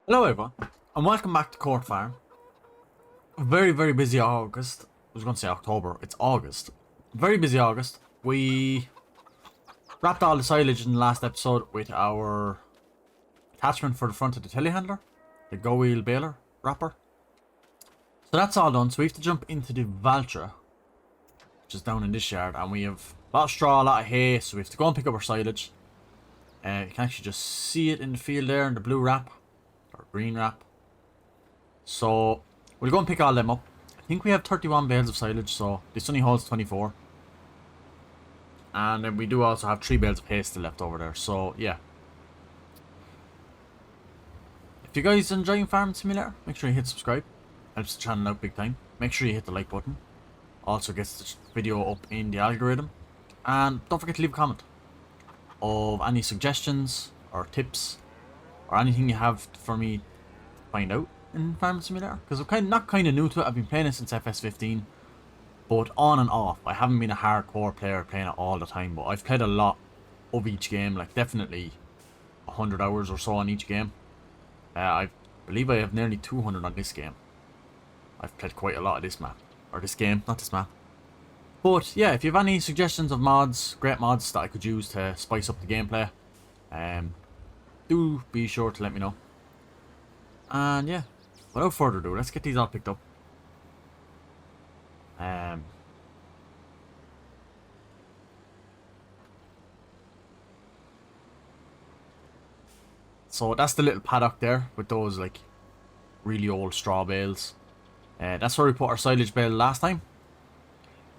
Hello everyone, and welcome back to Court Farm. Very, very busy August. I was going to say October, it's August. Very busy August. We wrapped all the silage in the last episode with our attachment for the front of the telehandler, the go wheel baler wrapper. So that's all done, so we have to jump into the Valtra, which is down in this yard, and we have a lot of straw, a lot of hay, so we have to go and pick up our silage. You can actually just see it in the field there in the blue wrap. Or green wrap. So we'll go and pick all them up. I think we have 31 bales of silage, so this only holds 24. And then we do also have 3 bales of hay still left over there, so yeah. If you guys are enjoying Farming Simulator, make sure you hit subscribe. Helps the channel out big time. Make sure you hit the like button. Also gets the video up in the algorithm. And don't forget to leave a comment of any suggestions or tips or anything you have for me to find out in Farming Simulator, because I'm not kind of new to it. I've been playing it since FS15, but on and off. I haven't been a hardcore player playing it all the time, but I've played a lot of each game, like definitely 100 hours or so on each game. I believe I have nearly 200 on this game. I've played quite a lot of this map, or this game, not this map. But yeah, if you have any suggestions of mods, great mods that I could use to spice up the gameplay, do be sure to let me know. And yeah, without further ado, let's get these all picked up. So that's the little paddock there with those like really old straw bales. That's where we put our silage bale last time.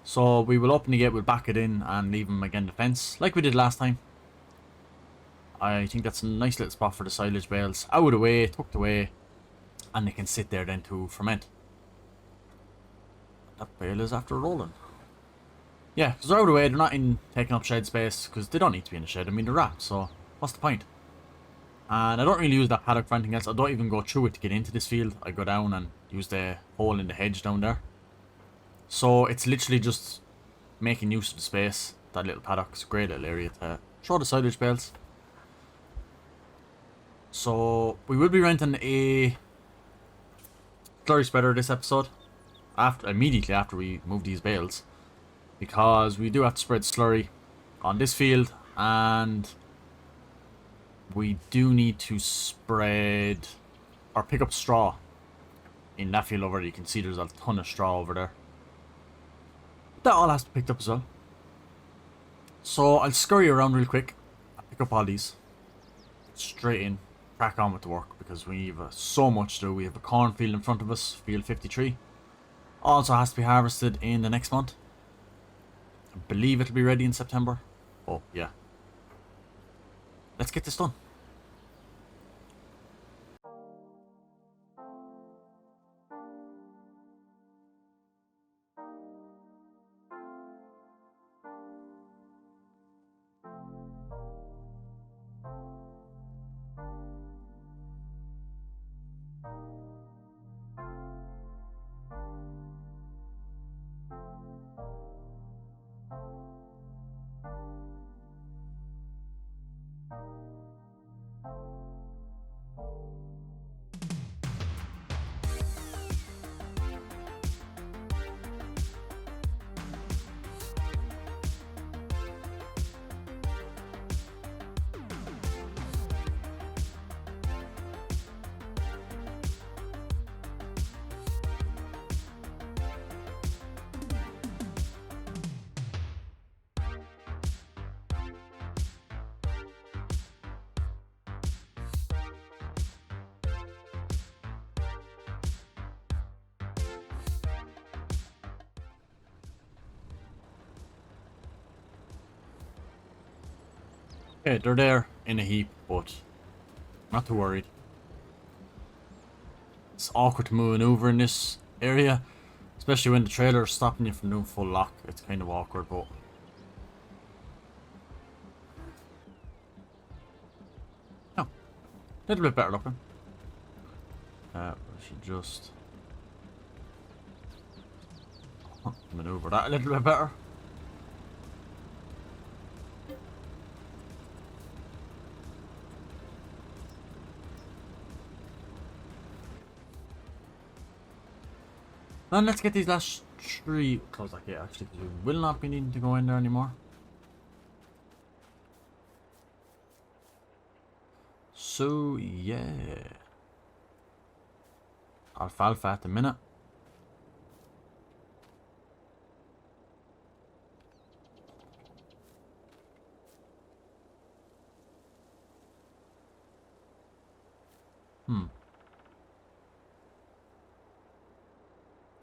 So we will open the gate, we'll back it in and leave them again the fence like we did last time. I think that's a nice little spot for the silage bales. Out of the way, tucked away, and they can sit there then to ferment. That bale is after rolling. Yeah, because they're out of the way, they're not in taking up shed space, because they don't need to be in the shed. I mean, they're wrapped, so what's the point? And I don't really use that paddock for anything else. I don't even go through it to get into this field. I go down and use the hole in the hedge down there. So it's literally just making use of the space. That little paddock's a great little area to throw the silage bales. So we will be renting a slurry spreader this episode, immediately after we move these bales, because we do have to spread slurry on this field, and we do need to spread or pick up straw in that field over there. You can see there's a ton of straw over there. That all has to be picked up as well. So I'll scurry around real quick. I'll pick up all these straight in. Crack on with the work, because we have so much to do. We have a cornfield in front of us, field 53. Also has to be harvested in the next month. I believe it'll be ready in September. Oh yeah. Let's get this done. Okay, they're there in a heap, but not too worried. It's awkward to maneuver in this area, especially when the trailer is stopping you from doing full lock. It's kind of awkward, but no, a little bit better looking. We should just maneuver that a little bit better. And let's get these last 3. Close that gate actually, because we will not be needing to go in there anymore. So yeah, Alfalfa at the minute.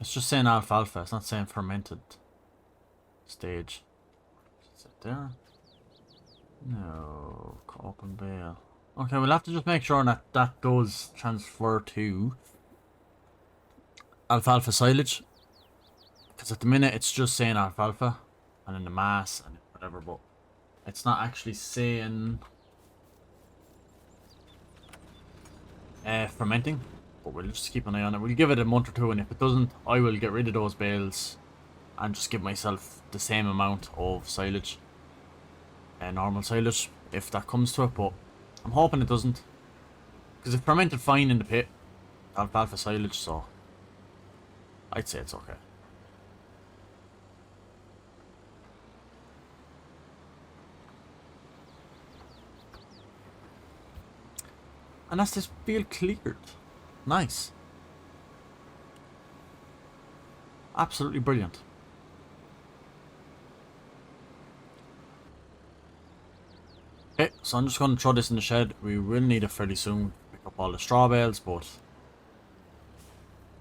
It's just saying alfalfa, it's not saying fermented stage. Is it there? No, open bale. Okay, we'll have to just make sure that that does transfer to alfalfa silage. Because at the minute it's just saying alfalfa and in the mass and whatever, but it's not actually saying fermenting. But we'll just keep an eye on it. We'll give it a month or two, and if it doesn't, I will get rid of those bales and just give myself the same amount of silage. Normal silage, if that comes to it, but I'm hoping it doesn't. Because it fermented fine in the pit, alfalfa silage, so I'd say it's okay. And that's this field cleared. Nice. Absolutely brilliant. Okay, so I'm just going to throw this in the shed. We will need it fairly soon. Pick up all the straw bales, but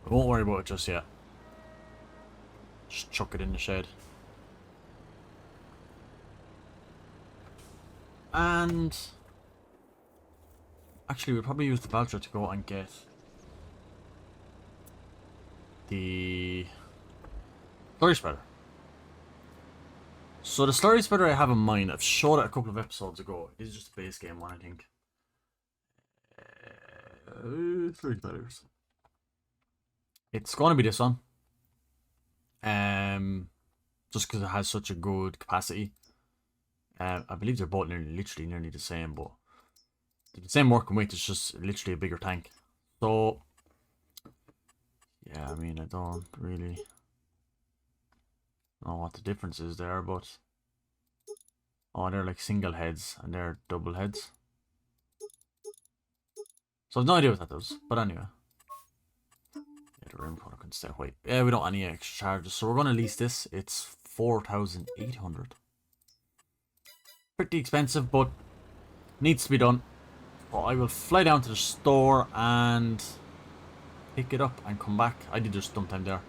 we won't worry about it just yet. Just chuck it in the shed. And actually, we'll probably use the Valtra to go and get the slurry spreader. So the slurry spreader I have in mind, I've showed it a couple of episodes ago. It is just a base game one, I think. 3 letters. It's going to be this one. Just because it has such a good capacity. I believe they're both literally nearly the same, but the same working weight, is just literally a bigger tank. So yeah, I mean, I don't really know what the difference is there, but oh, they're like single heads and they're double heads. So I've no idea what that does, but anyway. Yeah, the room product can stay white. Yeah, we don't have any extra charges, so we're going to lease this. It's 4,800. Pretty expensive, but needs to be done. So I will fly down to the store and pick it up and come back. I did just dump time there.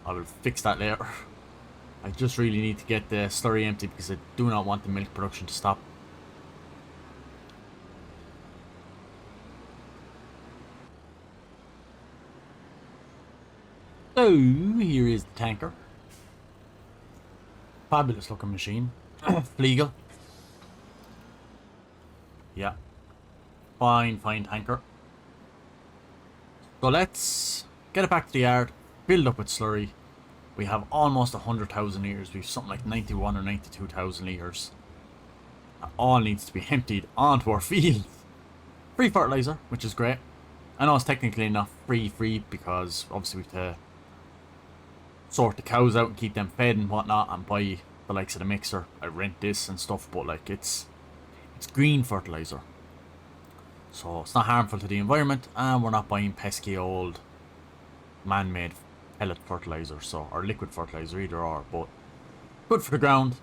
I will fix that later. I just really need to get the slurry empty because I do not want the milk production to stop. So here is the tanker. Fabulous looking machine. Fleagle. Yeah. Fine tanker. So let's get it back to the yard, build up with slurry. We have almost 100,000 litres. We have something like 91 or 92,000 litres. That all needs to be emptied onto our field. Free fertiliser, which is great. I know it's technically not free because obviously we have to sort the cows out and keep them fed and whatnot and buy the likes of the mixer. I rent this and stuff, but like it's green fertiliser. So it's not harmful to the environment, and we're not buying pesky old man-made pellet fertiliser, so or liquid fertiliser, either or, but good for the ground.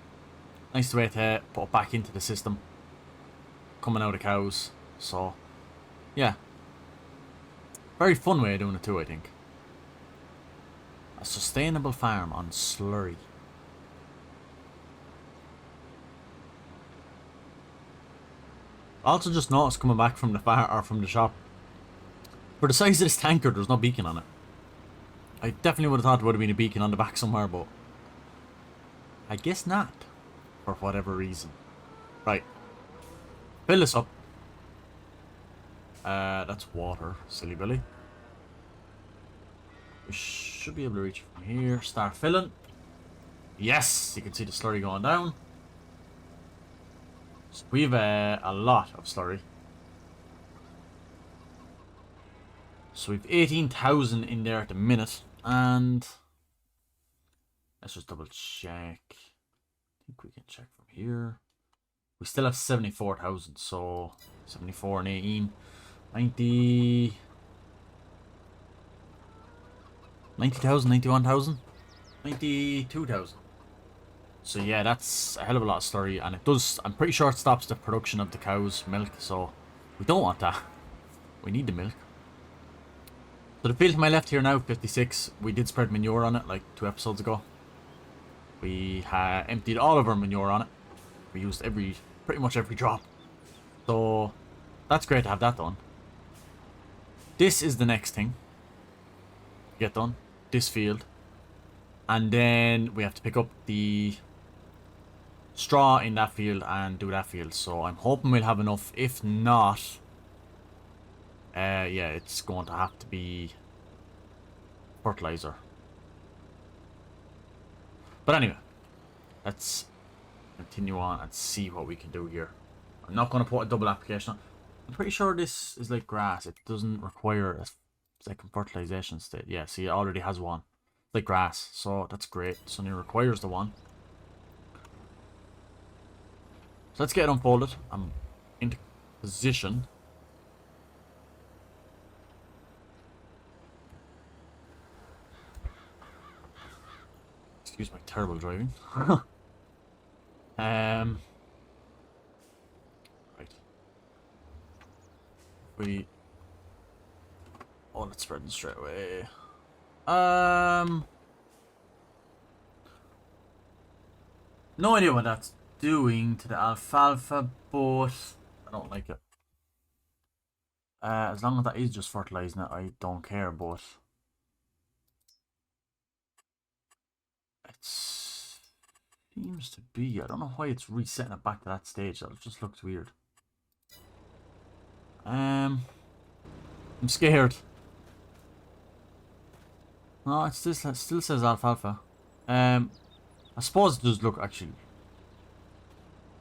Nice way to put it back into the system, coming out of cows. So yeah, very fun way of doing it too, I think. A sustainable farm on slurry. I also just noticed coming back from the farm or from the shop, for the size of this tanker, there's no beacon on it. I definitely would have thought there would have been a beacon on the back somewhere, but I guess not, for whatever reason. Right, fill this up. That's water, silly Billy. We should be able to reach it from here. Start filling. Yes, you can see the slurry going down. So we've a lot of slurry. So we've 18,000 in there at the minute. And let's just double check. I think we can check from here. We still have 74,000, so 74 and 18. 90... 90,000, 91,000, 92,000. So yeah, that's a hell of a lot of slurry, and it does, I'm pretty sure it stops the production of the cow's milk, so we don't want that. We need the milk. So the field to my left here now, 56, we did spread manure on it like 2 episodes ago. We emptied all of our manure on it. We used pretty much every drop. So that's great to have that done. This is the next thing. Get done. This field. And then we have to pick up the straw in that field and do that field. So I'm hoping we'll have enough. If not, yeah, it's going to have to be fertilizer. But anyway, let's continue on and see what we can do here. I'm not going to put a double application on. I'm pretty sure this is like grass. It doesn't require a second fertilization state. Yeah, see, it already has one. It's like grass, so that's great. So it requires the one. So let's get it unfolded. I'm into position. Excuse my terrible driving. Right. Oh, let's spread them straight away. No idea what that's doing to the alfalfa, but I don't like it. As long as that is just fertilizing it, I don't care, but it seems to be. I don't know why it's resetting it back to that stage. That just looks weird. I'm scared. No, it still says alfalfa. I suppose it does look actually.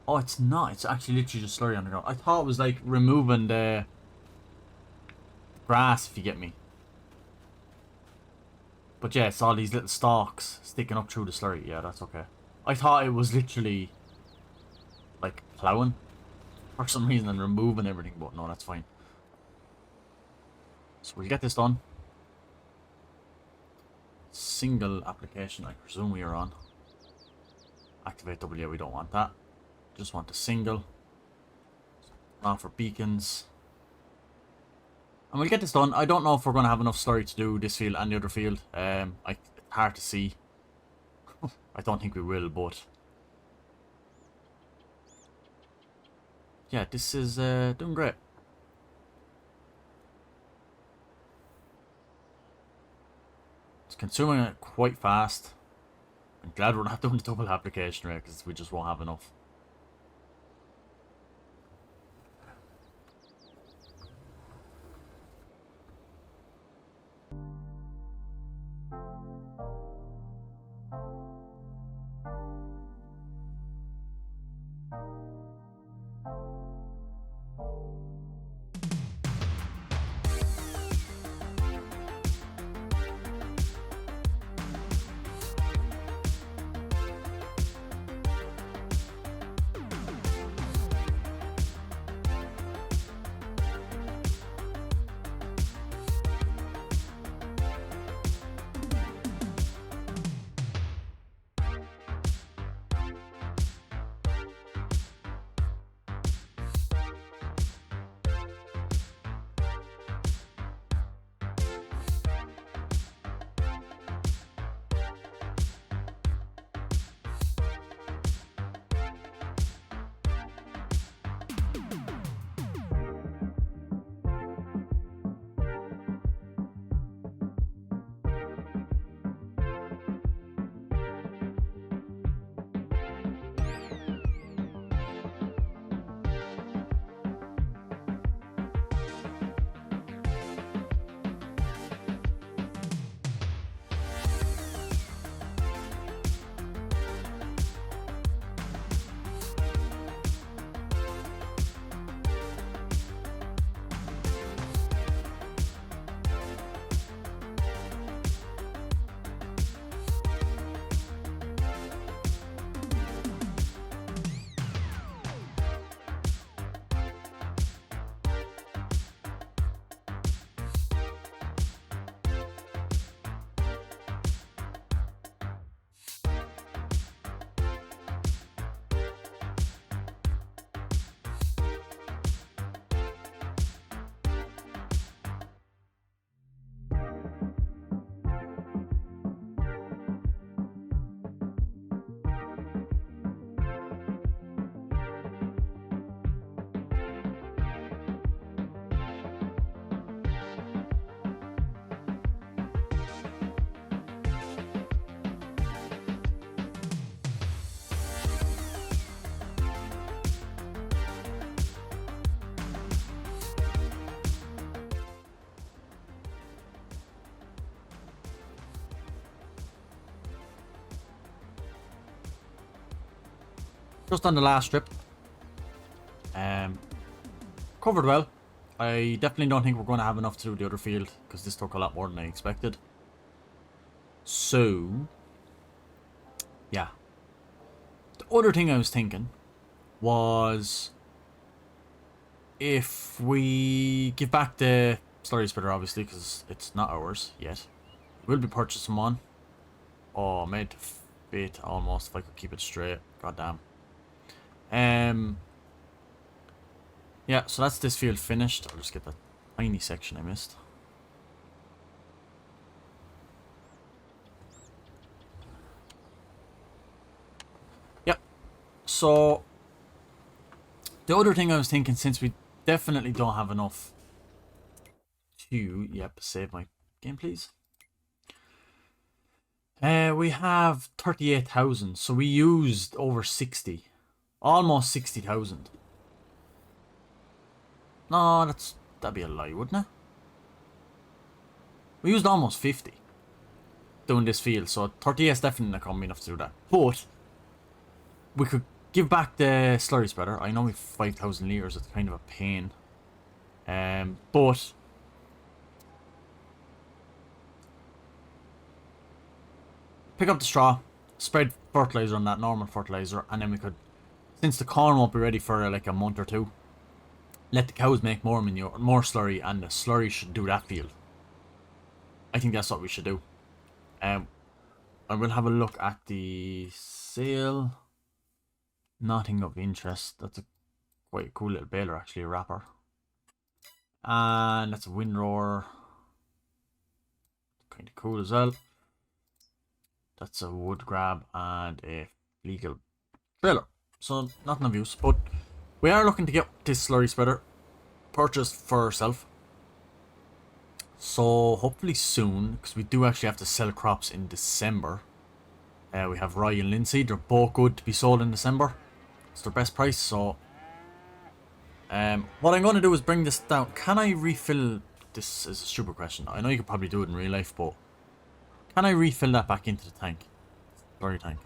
Oh, it's not. It's actually literally just slurry on the ground. I thought it was like removing the grass, if you get me. But yeah, it's all these little stalks sticking up through the slurry. Yeah, that's okay. I thought it was literally like plowing for some reason and removing everything, but no, that's fine. So we'll get this done. Single application, I presume we are on. Activate W, we don't want that. Just want a single. Now for beacons. And we'll get this done. I don't know if we're going to have enough slurry to do this field and the other field. It's hard to see. I don't think we will, but yeah, this is doing great. It's consuming it quite fast. I'm glad we're not doing the double application rate because we just won't have enough. just on the last trip. Covered well. I definitely don't think we're going to have enough to do the other field, because this took a lot more than I expected. So, yeah. The other thing I was thinking was if we give back the slurry splitter, obviously, because it's not ours yet. We'll be purchasing one. Oh, made to fit almost, if I could keep it straight. God damn. Yeah, so that's this field finished. I'll just get that tiny section I missed. Yep. So, the other thing I was thinking, since we definitely don't have enough to... Yep, save my game, please. We have 38,000, so we used over 60. Almost 60,000. No, that'd be a lie, wouldn't it? We used almost 50 doing this field, so 38 is definitely not going to be enough to do that. But we could give back the slurry spreader. I know we have 5,000 litres, it's kind of a pain. But pick up the straw, spread fertilizer on that, normal fertilizer, and then we could, since the corn won't be ready for like a month or two, let the cows make more manure, more slurry, and the slurry should do that field. I think that's what we should do. I will have a look at the sale. Nothing of interest. That's a quite cool little baler, actually, a wrapper. And that's a windrower. Kind of cool as well. That's a wood grab and a legal trailer. So nothing of use, but we are looking to get this slurry spreader purchased for ourselves. So hopefully soon, because we do actually have to sell crops in December. We have rye and linseed. They're both good to be sold in December. It's their best price. So what I'm going to do is bring this down. Can I refill? This is a stupid question. I know you could probably do it in real life, but can I refill that back into the tank? Slurry tank.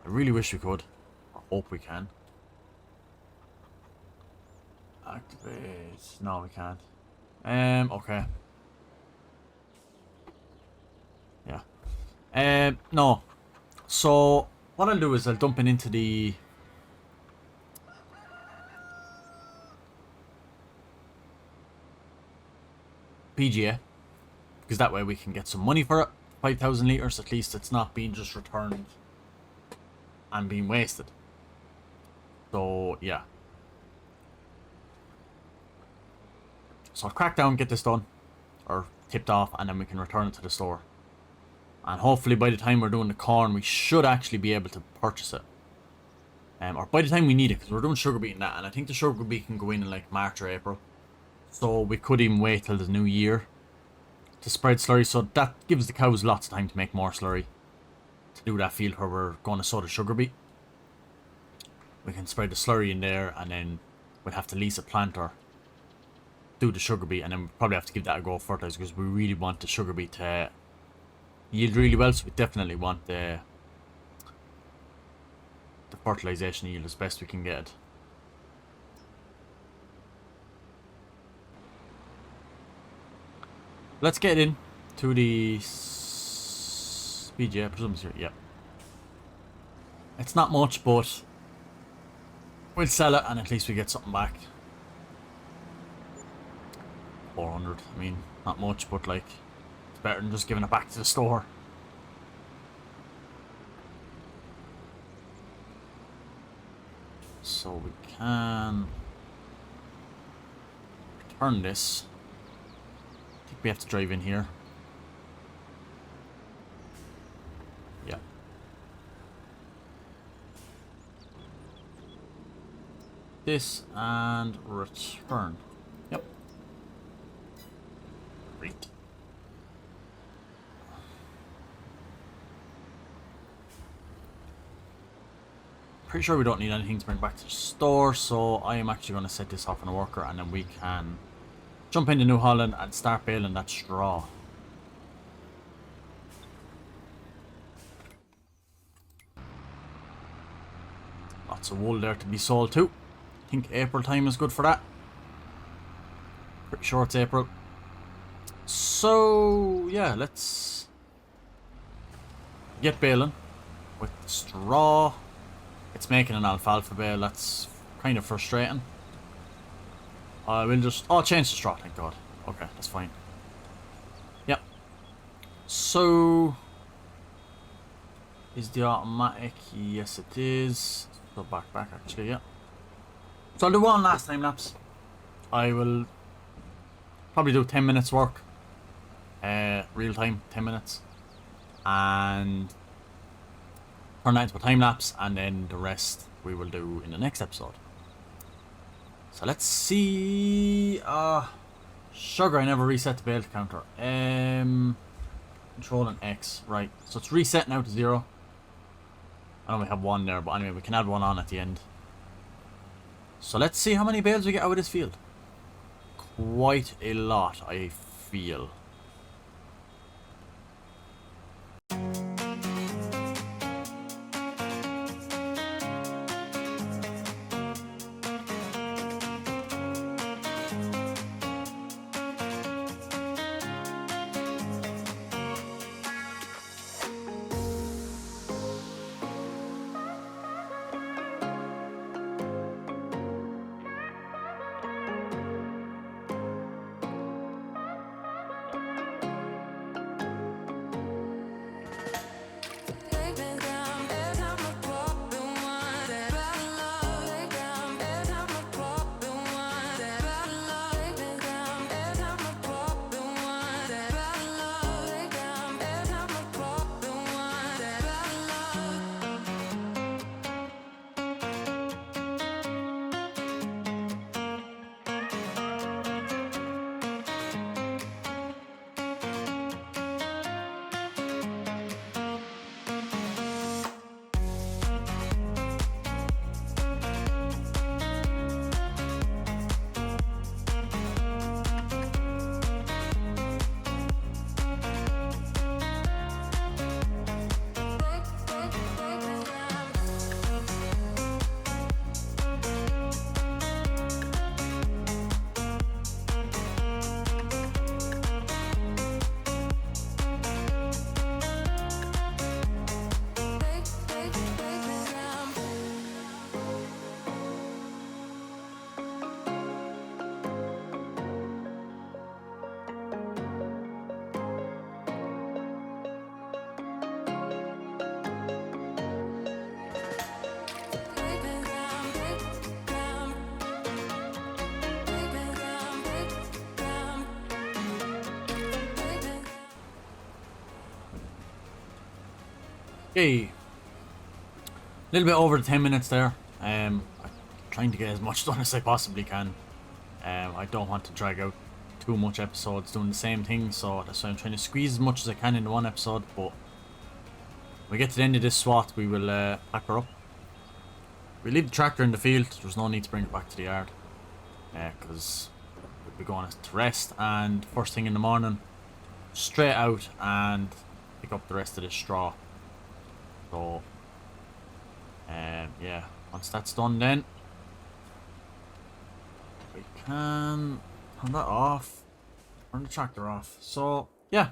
I really wish we could. I hope we can. Activate. No, we can't. Okay. Yeah. No. So, what I'll do is I'll dump it into the... PGA. Because that way we can get some money for it. 5,000 litres, at least it's not being just returned and being wasted. So, yeah. So I'll crack down, get this done, or tipped off, and then we can return it to the store. And hopefully by the time we're doing the corn, we should actually be able to purchase it. Or by the time we need it, because we're doing sugar beet and that, and I think the sugar beet can go in like March or April. So we could even wait till the new year to spread slurry, so that gives the cows lots of time to make more slurry. To do that field where we're going to sow the sugar beet. We can spread the slurry in there, and then we'll have to lease a planter, do the sugar beet, and then we'll probably have to give that a go fertilizer, because we really want the sugar beet to yield really well, so we definitely want the fertilization yield as best we can get it. Let's get in to the PGA, I presume it's here, yeah. It's not much, but we'll sell it and at least we get something back. 400, I mean, not much, but like, it's better than just giving it back to the store. So we can return this. I think we have to drive in here. Yeah. This and return. Yep. Great. Pretty sure we don't need anything to bring back to the store, so I am actually going to set this off on a worker, and then we can jump into New Holland and start baling that straw. Lots of wool there to be sold too. I think April time is good for that. Pretty sure it's April. So yeah, let's get baling with straw. It's making an alfalfa bale. That's kind of frustrating. I will just... Oh, change the straw, thank God. Okay, that's fine. Yep. So... Is the automatic? Yes, it is. Go back, actually, yeah. So I'll do one last time lapse. I will probably do 10 minutes work. Real time, 10 minutes. And turn that into a time lapse, and then the rest we will do in the next episode. So let's see. Sugar, I never reset the bale counter. Control and X, right. So it's reset now to 0. I know we have 1 there, but anyway, we can add 1 on at the end. So let's see how many bales we get out of this field. Quite a lot, I feel. Okay, a little bit over the 10 minutes there. I'm trying to get as much done as I possibly can. I don't want to drag out too much episodes doing the same thing, so that's why I'm trying to squeeze as much as I can into one episode. But when we get to the end of this swath, we will pack her up. We leave the tractor in the field. There's no need to bring it back to the yard, because we'll be going to rest, and first thing in the morning, straight out and pick up the rest of this straw. So, yeah, once that's done, then we can turn that off, turn the tractor off. So, yeah,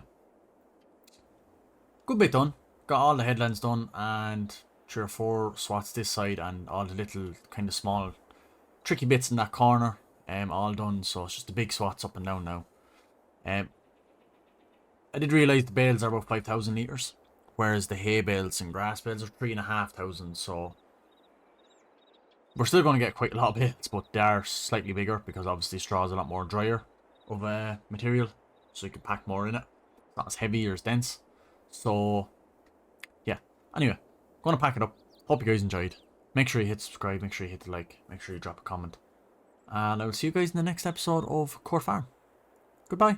good bit done. Got all the headlands done, and 3 or 4 swats this side, and all the little kind of small tricky bits in that corner, all done. So it's just the big swats up and down now. I did realise the bales are about 5,000 litres. Whereas the hay bales and grass bales are 3,500, so we're still going to get quite a lot of bales, but they are slightly bigger because obviously straw is a lot more drier of material, so you can pack more in it. It's not as heavy or as dense. So yeah, anyway, going to pack it up. Hope you guys enjoyed. Make sure you hit subscribe, make sure you hit the like, make sure you drop a comment, and I will see you guys in the next episode of Core Farm. Goodbye.